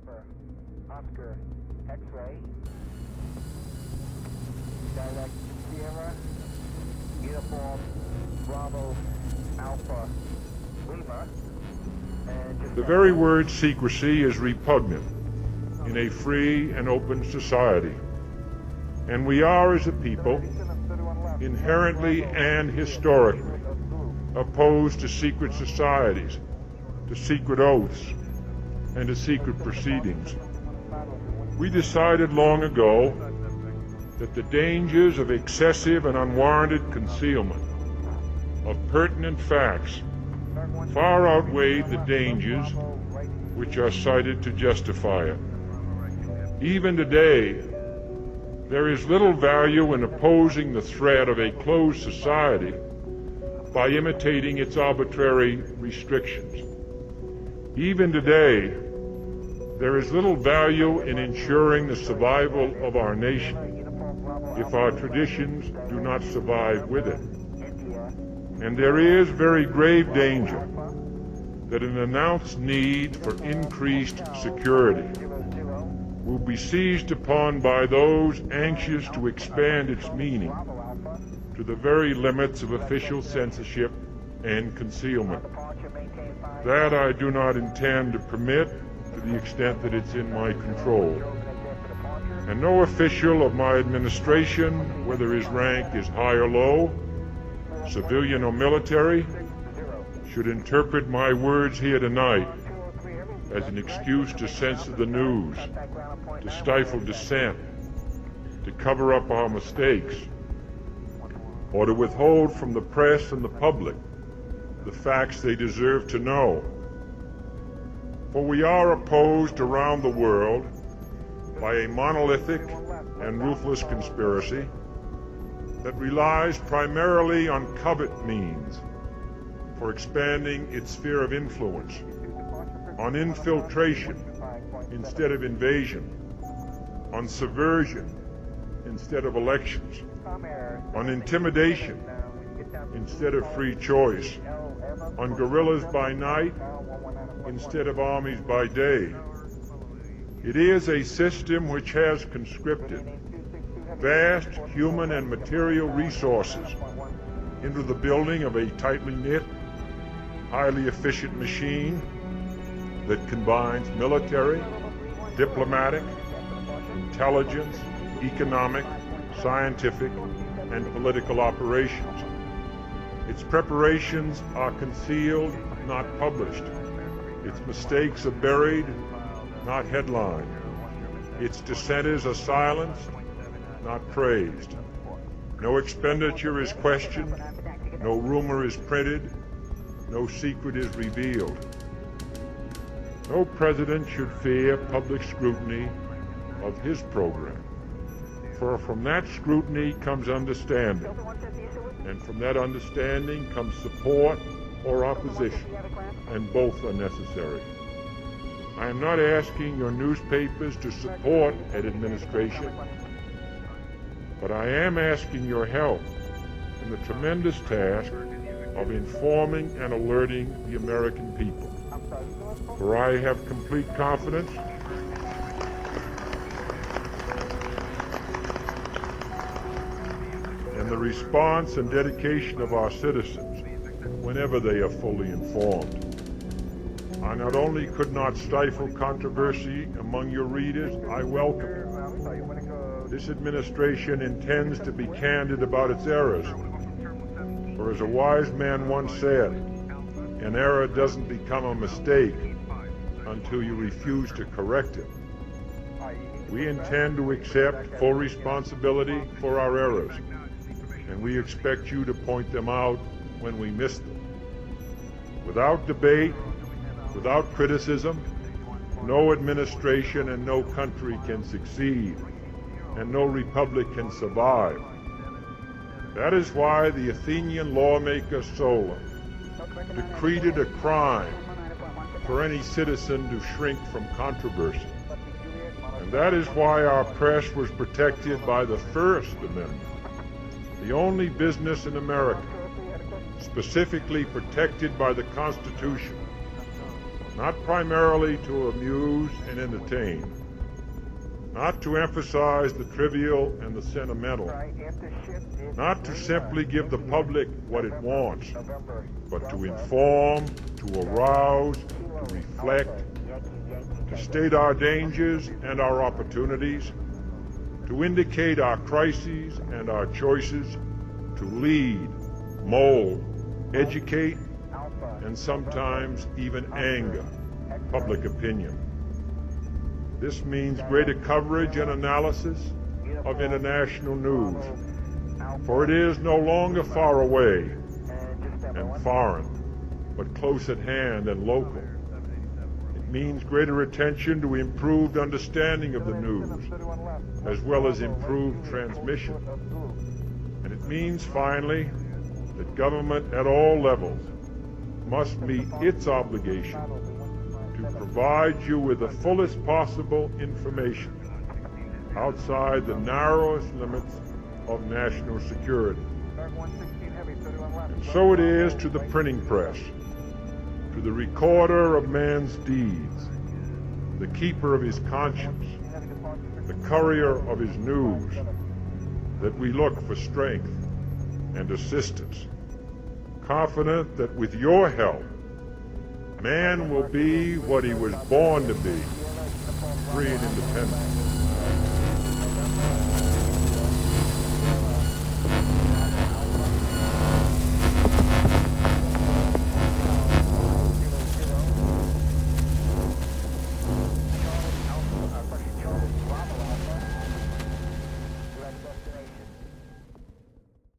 Alpha, Oscar, X-ray, direct Sierra, uniform, Bravo, Alpha, Lima, and The very word secrecy is repugnant in a free and open society. And we are, as a people, inherently and historically opposed to secret societies, to secret oaths, and to secret proceedings. We decided long ago that the dangers of excessive and unwarranted concealment of pertinent facts far outweighed the dangers which are cited to justify it. Even today, there is little value in opposing the threat of a closed society by imitating its arbitrary restrictions. Even today, there is little value in ensuring the survival of our nation if our traditions do not survive with it. And there is very grave danger that an announced need for increased security will be seized upon by those anxious to expand its meaning to the very limits of official censorship and concealment. That I do not intend to permit to the extent that it's in my control. And no official of my administration, whether his rank is high or low, civilian or military, should interpret my words here tonight as an excuse to censor the news, to stifle dissent, to cover up our mistakes, or to withhold from the press and the public the facts they deserve to know. For we are opposed around the world by a monolithic and ruthless conspiracy that relies primarily on covert means for expanding its sphere of influence, on infiltration instead of invasion, on subversion instead of elections, on intimidation instead of free choice, on guerrillas by night instead of armies by day. It is a system which has conscripted vast human and material resources into the building of a tightly knit, highly efficient machine that combines military, diplomatic, intelligence, economic, scientific, and political operations. Its preparations are concealed, not published. Its mistakes are buried, not headlined. Its dissenters are silenced, not praised. No expenditure is questioned, no rumor is printed, no secret is revealed. No president should fear public scrutiny of his program, for from that scrutiny comes understanding, and from that understanding comes support or opposition, and both are necessary. I am not asking your newspapers to support an administration, but I am asking your help in the tremendous task of informing and alerting the American people. For I have complete confidence in the response and dedication of our citizens whenever they are fully informed. I not only could not stifle controversy among your readers, I welcome it. This administration intends to be candid about its errors. For as a wise man once said, an error doesn't become a mistake until you refuse to correct it. We intend to accept full responsibility for our errors, and we expect you to point them out when we miss them. Without debate, without criticism, no administration and no country can succeed, and no republic can survive. That is why the Athenian lawmaker Solon decreed it a crime for any citizen to shrink from controversy. And that is why our press was protected by the First Amendment, the only business in America specifically protected by the Constitution, not primarily to amuse and entertain, not to emphasize the trivial and the sentimental, not to simply give the public what it wants, but to inform, to arouse, to reflect, to state our dangers and our opportunities, to indicate our crises and our choices, to lead, mold, educate, and sometimes even anger public opinion. This means greater coverage and analysis of international news, for it is no longer far away and foreign, but close at hand and local. It means greater attention to improved understanding of the news, as well as improved transmission. And it means, finally, that government at all levels must meet its obligation to provide you with the fullest possible information outside the narrowest limits of national security. And so it is to the printing press, to the recorder of man's deeds, the keeper of his conscience, the courier of his news, that we look for strength and assistance, confident that with your help, man will be what he was born to be, free and independent.